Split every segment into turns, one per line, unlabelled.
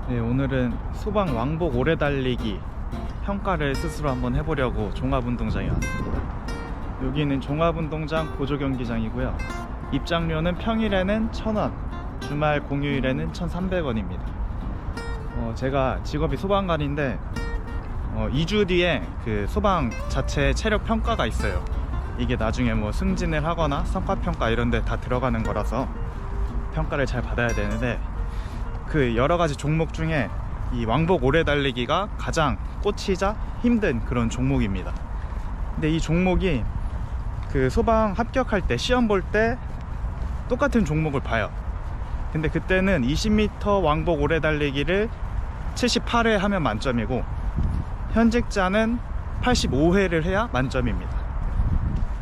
네, 오늘은 소방 왕복 오래 달리기 평가를 스스로 한번 해보려고 종합운동장에 왔습니다. 여기는 종합운동장 보조경기장이고요. 입장료는 평일에는 1,000원, 주말 공휴일에는 1,300원입니다. 제가 직업이 소방관인데 2주 뒤에 그 소방 자체 체력 평가가 있어요. 이게 나중에 뭐 승진을 하거나 성과평가 이런 데 다 들어가는 거라서 평가를 잘 받아야 되는데, 그 여러 가지 종목 중에 이 왕복 오래 달리기가 가장 꽂히자 힘든 그런 종목입니다. 근데 이 종목이 그 소방 합격할 때 시험 볼 때 똑같은 종목을 봐요. 근데 그때는 20m 왕복 오래 달리기를 78회 하면 만점이고, 현직자는 85회를 해야 만점입니다.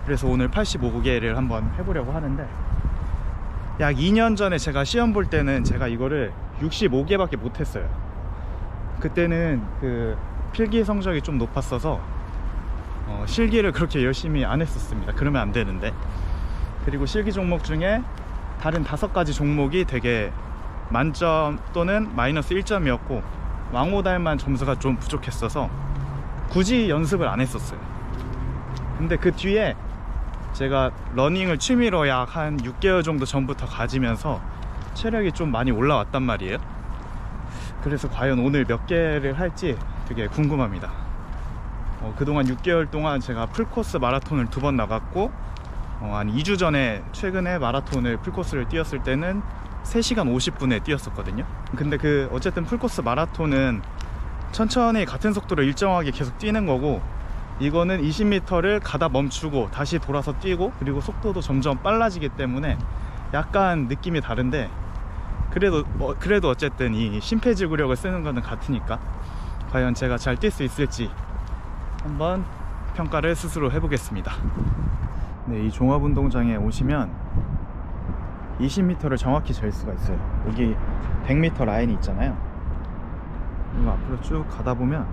그래서 오늘 85개를 한번 해보려고 하는데, 약 2년 전에 제가 시험 볼 때는 제가 이거를 65개밖에 못했어요. 그때는 그 필기 성적이 좀 높았어서 실기를 그렇게 열심히 안 했었습니다. 그러면 안 되는데. 그리고 실기 종목 중에 다른 5가지 종목이 되게 만점 또는 마이너스 1점이었고 왕호달만 점수가 좀 부족했어서 굳이 연습을 안 했었어요. 근데 그 뒤에 제가 러닝을 취미로 약 한 6개월 정도 전부터 가지면서 체력이 좀 많이 올라왔단 말이에요. 그래서 과연 오늘 몇 개를 할지 되게 궁금합니다. 그동안 6개월 동안 제가 풀코스 마라톤을 2번 나갔고, 한 2주 전에 최근에 마라톤을 풀코스를 뛰었을 때는 3시간 50분에 뛰었었거든요. 근데 어쨌든 풀코스 마라톤은 천천히 같은 속도로 일정하게 계속 뛰는 거고, 이거는 20m를 가다 멈추고 다시 돌아서 뛰고, 그리고 속도도 점점 빨라지기 때문에 약간 느낌이 다른데, 그래도 어쨌든 이 심폐지구력을 쓰는 거는 같으니까 과연 제가 잘 뛸 수 있을지 한번 평가를 스스로 해보겠습니다. 네, 이 종합운동장에 오시면 20m를 정확히 잴 수가 있어요. 여기 100m 라인이 있잖아요. 이거 앞으로 쭉 가다 보면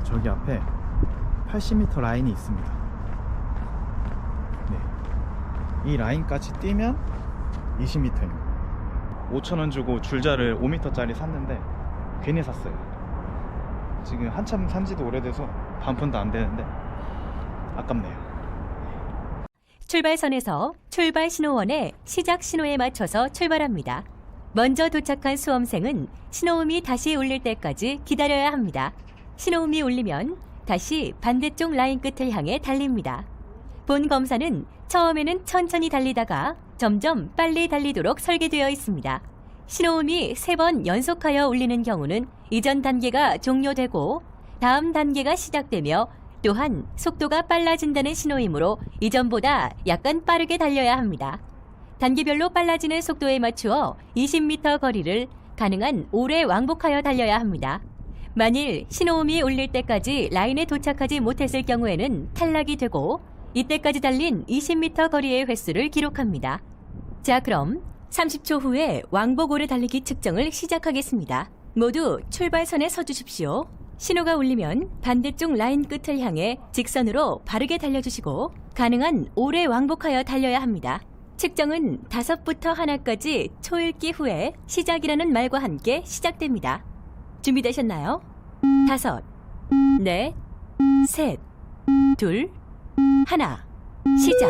저기 앞에 80m 라인이 있습니다. 네, 이 라인까지 뛰면 20m입니다. 5,000원 주고 줄자를 5m짜리 샀는데 괜히 샀어요. 지금 한참 산지도 오래돼서 반푼도 안 되는데 아깝네요.
출발선에서 출발 신호원의 시작 신호에 맞춰서 출발합니다. 먼저 도착한 수험생은 신호음이 다시 울릴 때까지 기다려야 합니다. 신호음이 울리면 다시 반대쪽 라인 끝을 향해 달립니다. 본 검사는 처음에는 천천히 달리다가 점점 빨리 달리도록 설계되어 있습니다. 신호음이 3번 연속하여 울리는 경우는 이전 단계가 종료되고 다음 단계가 시작되며, 또한 속도가 빨라진다는 신호이므로 이전보다 약간 빠르게 달려야 합니다. 단계별로 빨라지는 속도에 맞추어 20m 거리를 가능한 오래 왕복하여 달려야 합니다. 만일 신호음이 울릴 때까지 라인에 도착하지 못했을 경우에는 탈락이 되고, 이때까지 달린 20m 거리의 횟수를 기록합니다. 자, 그럼 30초 후에 왕복 오래 달리기 측정을 시작하겠습니다. 모두 출발선에 서주십시오. 신호가 울리면 반대쪽 라인 끝을 향해 직선으로 바르게 달려주시고 가능한 오래 왕복하여 달려야 합니다. 측정은 5부터 1까지 초읽기 후에 시작이라는 말과 함께 시작됩니다. 준비되셨나요? 5, 4, 3, 2, 1, 시작!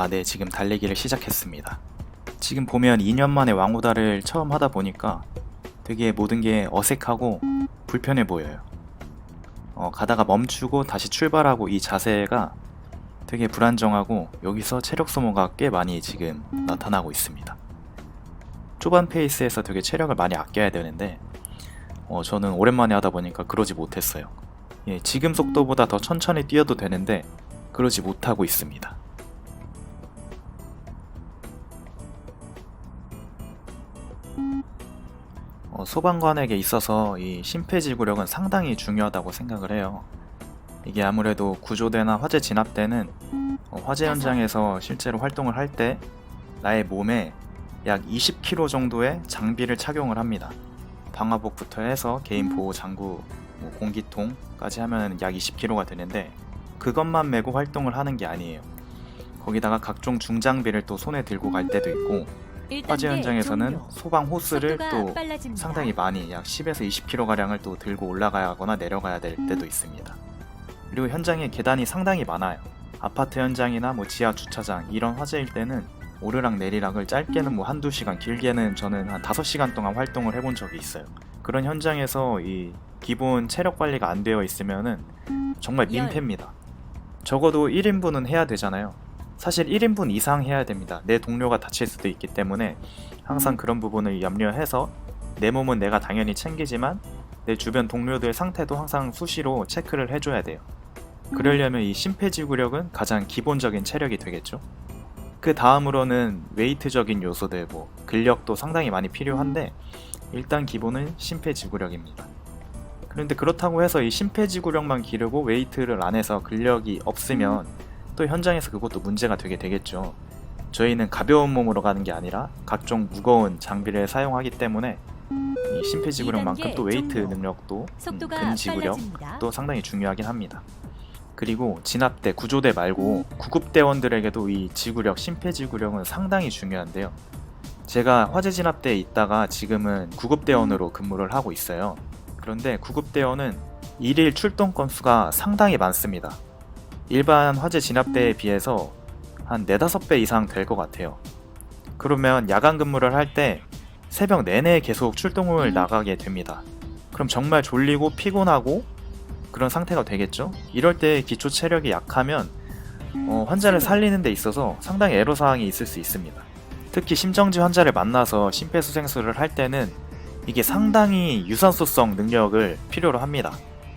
네, 지금 달리기를 시작했습니다. 지금 보면 2년 만에 왕호달을 처음 하다 보니까 되게 모든 게 어색하고 불편해 보여요. 가다가 멈추고 다시 출발하고 이 자세가 되게 불안정하고, 여기서 체력 소모가 꽤 많이 지금 나타나고 있습니다. 초반 페이스에서 되게 체력을 많이 아껴야 되는데 저는 오랜만에 하다 보니까 그러지 못했어요. 지금 속도보다 더 천천히 뛰어도 되는데 그러지 못하고 있습니다. 소방관에게 있어서 이 심폐지구력은 상당히 중요하다고 생각을 해요. 이게 아무래도 구조대나 화재 진압 때는 화재 현장에서 실제로 활동을 할 때 나의 몸에 약 20kg 정도의 장비를 착용을 합니다. 방화복부터 해서 개인 보호 장구, 공기통까지 하면 약 20kg가 되는데, 그것만 메고 활동을 하는 게 아니에요. 거기다가 각종 중장비를 또 손에 들고 갈 때도 있고, 화재 현장에서는
종료.
소방 호스를
속도가
또
빨라집니다.
상당히 많이 약 10에서 20kg가량을 또 들고 올라가거나 내려가야 될 때도 있습니다. 그리고 현장에 계단이 상당히 많아요. 아파트 현장이나 뭐 지하 주차장 이런 화재일 때는 오르락 내리락을 짧게는 뭐 한두 시간, 길게는 저는 한 5시간 동안 활동을 해본 적이 있어요. 그런 현장에서 이 기본 체력 관리가 안 되어 있으면은 정말 민폐입니다. 적어도 1인분은 해야 되잖아요. 사실 1인분 이상 해야 됩니다. 내 동료가 다칠 수도 있기 때문에 항상 그런 부분을 염려해서 내 몸은 내가 당연히 챙기지만 내 주변 동료들 상태도 항상 수시로 체크를 해줘야 돼요. 그러려면 이 심폐지구력은 가장 기본적인 체력이 되겠죠. 그 다음으로는 웨이트적인 요소들, 뭐 근력도 상당히 많이 필요한데 일단 기본은 심폐지구력입니다. 그런데 그렇다고 해서 이 심폐지구력만 기르고 웨이트를 안 해서 근력이 없으면 또 현장에서 그것도 문제가 되게 되겠죠. 저희는 가벼운 몸으로 가는 게 아니라 각종 무거운 장비를 사용하기 때문에 이 심폐지구력만큼 또 웨이트
종료.
능력도
속도가
근지구력
빨라집니다.
또 상당히 중요하긴 합니다. 그리고 진압대, 구조대 말고 구급대원들에게도 이 지구력, 심폐지구력은 상당히 중요한데요. 제가 화재 진압대에 있다가 지금은 구급대원으로 근무를 하고 있어요. 그런데 구급대원은 일일 출동 건수가 상당히 많습니다. 일반 화재 진압대에 비해서 한 4-5배 이상 될 것 같아요. 그러면 야간 근무를 할 때 새벽 내내 계속 출동을 나가게 됩니다. 그럼 정말 졸리고 피곤하고 그런 상태가 되겠죠? 이럴 때 기초 체력이 약하면 환자를 살리는 데 있어서 상당히 애로사항이 있을 수 있습니다. 특히 심정지 환자를 만나서 심폐소생술을 할 때는 이게 상당히 유산소성 능력을 필요로 합니다.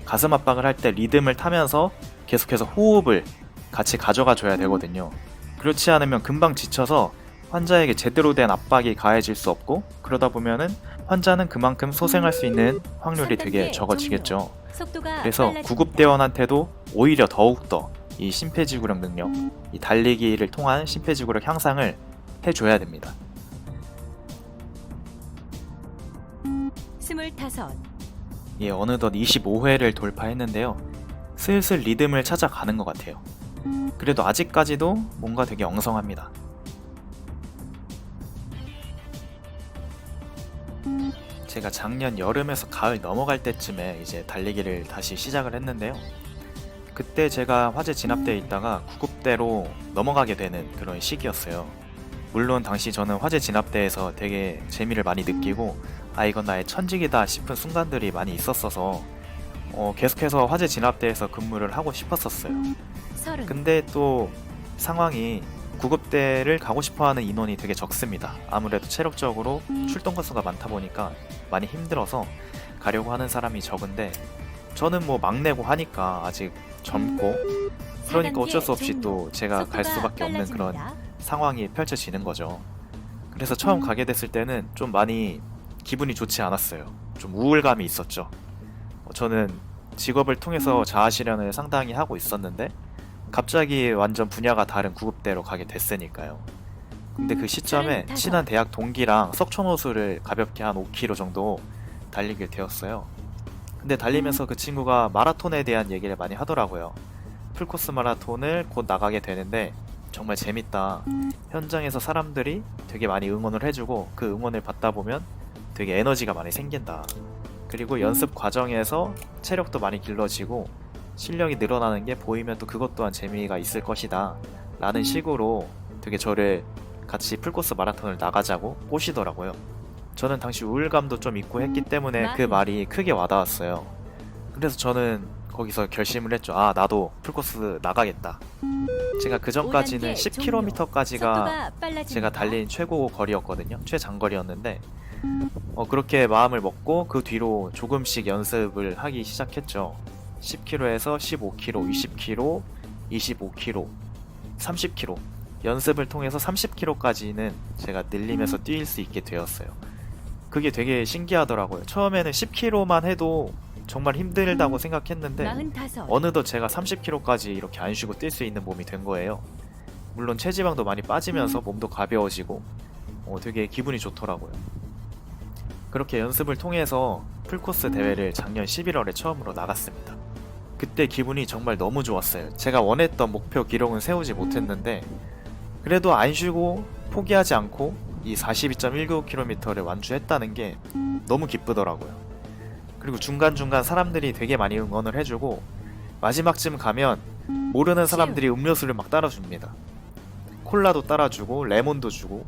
가슴 압박을 할 때 리듬을 타면서 계속해서 호흡을 같이 가져가 줘야 되거든요. 그렇지 않으면 금방 지쳐서 환자에게 제대로 된 압박이 가해질 수 없고, 그러다 보면은 환자는 그만큼 소생할 수 있는 확률이 되게 적어지겠죠.
속도가
그래서
빨라집니다.
구급대원한테도 오히려 더욱더 이 심폐지구력 능력, 이 달리기를 통한 심폐지구력 향상을 해줘야 됩니다.
25.
예, 어느덧 25회를 돌파했는데요. 슬슬 리듬을 찾아가는 것 같아요. 그래도 아직까지도 뭔가 되게 엉성합니다. 제가 작년 여름에서 가을 넘어갈 때쯤에 이제 달리기를 다시 시작을 했는데요. 그때 제가 화재 진압대에 있다가 구급대로 넘어가게 되는 그런 시기였어요. 물론 당시 저는 화재 진압대에서 되게 재미를 많이 느끼고 이건 나의 천직이다 싶은 순간들이 많이 있었어서 계속해서 화재 진압대에서 근무를 하고 싶었었어요.
30.
근데 또 상황이 구급대를 가고 싶어하는 인원이 되게 적습니다. 아무래도 체력적으로 출동 건수가 많다 보니까 많이 힘들어서 가려고 하는 사람이 적은데, 저는 뭐 막내고 하니까 아직 젊고, 그러니까 어쩔 수 없이 또 제가 갈 수밖에 없는 그런 상황이 펼쳐지는 거죠. 그래서 처음 가게 됐을 때는 좀 많이 기분이 좋지 않았어요. 좀 우울감이 있었죠. 저는 직업을 통해서 자아실현을 상당히 하고 있었는데 갑자기 완전 분야가 다른 구급대로 가게 됐으니까요. 근데 그 시점에
35.
친한 대학 동기랑 석촌호수를 가볍게 한 5km 정도 달리게 되었어요. 근데 달리면서 그 친구가 마라톤에 대한 얘기를 많이 하더라고요. 풀코스 마라톤을 곧 나가게 되는데 정말 재밌다. 현장에서 사람들이 되게 많이 응원을 해주고 그 응원을 받다 보면 되게 에너지가 많이 생긴다. 그리고 연습 과정에서 체력도 많이 길러지고 실력이 늘어나는 게 보이면 또 그것 또한 재미가 있을 것이다 라는 식으로 되게 저를 같이 풀코스 마라톤을 나가자고 꼬시더라고요. 저는 당시 우울감도 좀 있고 했기 때문에 그 말이 크게 와닿았어요. 그래서 저는 거기서 결심을 했죠. 나도 풀코스 나가겠다. 제가 그 전까지는 10km까지가 제가 달린 최고 거리였거든요. 최장거리였는데 그렇게 마음을 먹고 그 뒤로 조금씩 연습을 하기 시작했죠. 10km에서 15km, 20km, 25km, 30km 연습을 통해서 30km까지는 제가 늘리면서 뛸 수 있게 되었어요. 그게 되게 신기하더라고요. 처음에는 10km만 해도 정말 힘들다고 생각했는데
45.
어느덧 제가 30km까지 이렇게 안 쉬고 뛸 수 있는 몸이 된 거예요. 물론 체지방도 많이 빠지면서 몸도 가벼워지고 되게 기분이 좋더라고요. 그렇게 연습을 통해서 풀코스 대회를 작년 11월에 처음으로 나갔습니다. 그때 기분이 정말 너무 좋았어요. 제가 원했던 목표 기록은 세우지 못했는데 그래도 안 쉬고 포기하지 않고 이 42.195km를 완주했다는 게 너무 기쁘더라고요. 그리고 중간중간 사람들이 되게 많이 응원을 해주고 마지막쯤 가면 모르는 사람들이 음료수를 막 따라줍니다. 콜라도 따라주고 레몬도 주고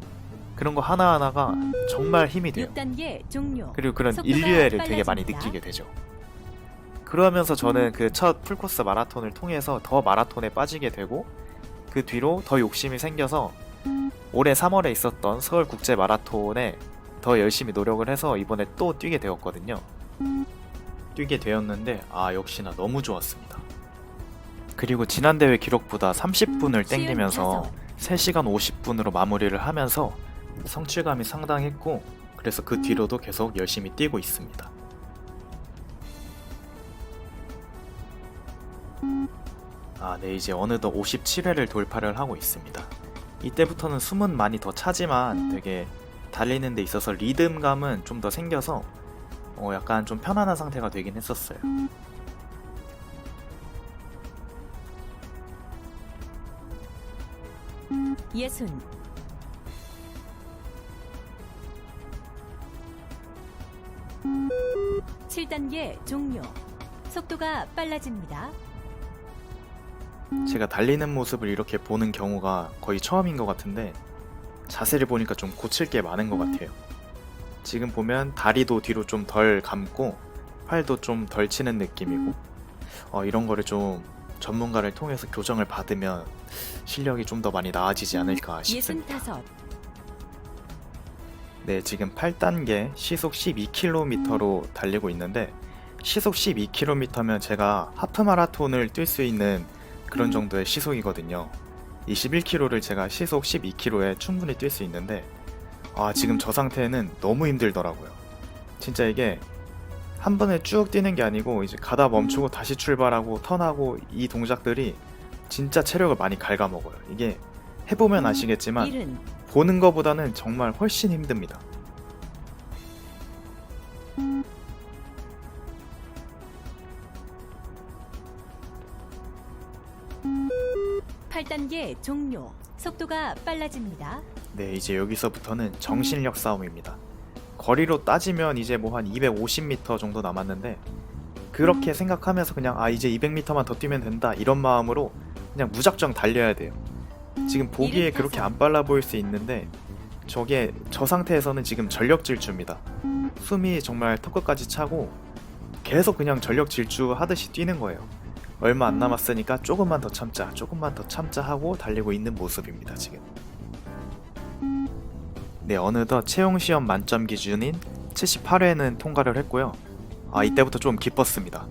그런 거 하나하나가 정말 힘이 돼요.
6단계 종료.
그리고 그런
속도가
인류애를 되게 많이
빨라집니다.
느끼게 되죠. 그러면서 저는 그 첫 풀코스 마라톤을 통해서 더 마라톤에 빠지게 되고 그 뒤로 더 욕심이 생겨서 올해 3월에 있었던 서울 국제 마라톤에 더 열심히 노력을 해서 이번에 또 뛰게 되었거든요. 뛰게 되었는데 역시나 너무 좋았습니다. 그리고 지난 대회 기록보다 30분을 땡기면서 3시간 50분으로 마무리를 하면서 성취감이 상당했고 그래서 그 뒤로도 계속 열심히 뛰고 있습니다. 네, 이제 어느덧 57회를 돌파를 하고 있습니다. 이때부터는 숨은 많이 더 차지만 되게 달리는 데 있어서 리듬감은 좀 더 생겨서 약간 좀 편안한 상태가 되긴 했었어요.
예순. 칠 7단계 종료. 속도가 빨라집니다.
제가 달리는 모습을 이렇게 보는 경우가 거의 처음인 것 같은데 자세를 보니까 좀 고칠 게 많은 것 같아요. 지금 보면 다리도 뒤로 좀 덜 감고 팔도 좀 덜 치는 느낌이고 이런 거를 좀 전문가를 통해서 교정을 받으면 실력이 좀 더 많이 나아지지 않을까 싶습니다.
65.
네, 지금 8단계 시속 12km로 달리고 있는데 시속 12km면 제가 하프 마라톤을 뛸 수 있는 그런 정도의 시속이거든요. 21km를 제가 시속 12km에 충분히 뛸 수 있는데 지금 저 상태는 너무 힘들더라고요. 진짜 이게 한 번에 쭉 뛰는 게 아니고 이제 가다 멈추고 다시 출발하고 턴하고 이 동작들이 진짜 체력을 많이 갉아먹어요. 이게 해보면 아시겠지만
1은
보는 것보다는 정말 훨씬 힘듭니다.
팔 8단계 종료. 속도가 빨라집니다.
네, 이제 여기서부터는 정신력 싸움입니다. 거리로 따지면 이제 뭐 한 250m 정도 남았는데 그렇게 생각하면서 그냥 이제 200m만 더 뛰면 된다 이런 마음으로 그냥 무작정 달려야 돼요. 지금 보기에 그렇게 안 빨라 보일 수 있는데 저 상태에서는 지금 전력 질주입니다. 숨이 정말 턱끝까지 차고 계속 그냥 전력 질주 하듯이 뛰는 거예요. 얼마 안 남았으니까 조금만 더 참자 하고 달리고 있는 모습입니다, 지금. 네, 어느덧 채용시험 만점 기준인 78회는 통과를 했고요. 이때부터 좀 기뻤습니다.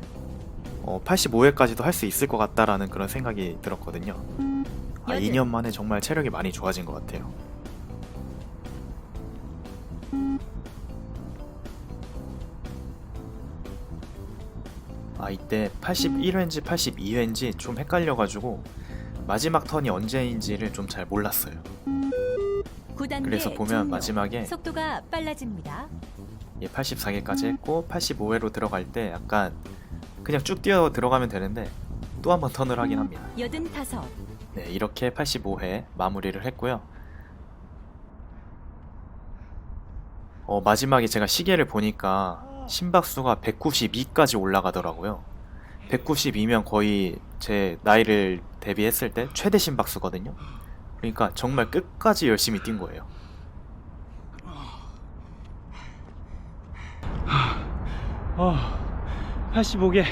85회까지도 할 수 있을 것 같다라는 그런 생각이 들었거든요. 2년 만에 정말 체력이 많이 좋아진 것 같아요. 이때 81회인지 82회인지 좀 헷갈려가지고 마지막 턴이 언제인지를 좀 잘 몰랐어요.
9단계
그래서 보면
종료.
마지막에
속도가 빨라집니다.
84개까지 했고 85회로 들어갈 때 약간 그냥 쭉 뛰어 들어가면 되는데 또 한 번 턴을 하긴 합니다.
85.
네, 이렇게 85회 마무리를 했고요. 마지막에 제가 시계를 보니까 심박수가 192까지 올라가더라고요. 192면 거의 제 나이를 대비했을 때 최대 심박수거든요. 그러니까 정말 끝까지 열심히 뛴 거예요.
85개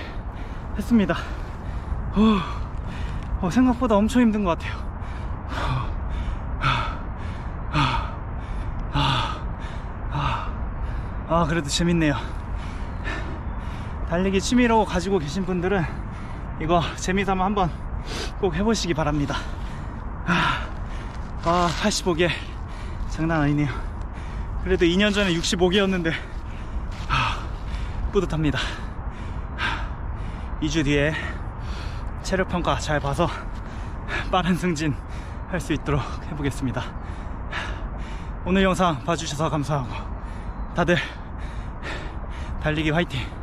했습니다. 생각보다 엄청 힘든 것 같아요. 그래도 재밌네요. 달리기 취미로 가지고 계신 분들은 이거 재미삼아 한번 꼭 해보시기 바랍니다. 85개 장난 아니네요. 그래도 2년 전에 65개였는데 뿌듯합니다. 2주 뒤에 체력평가 잘 봐서 빠른 승진 할 수 있도록 해보겠습니다. 오늘 영상 봐주셔서 감사하고 다들 달리기 화이팅!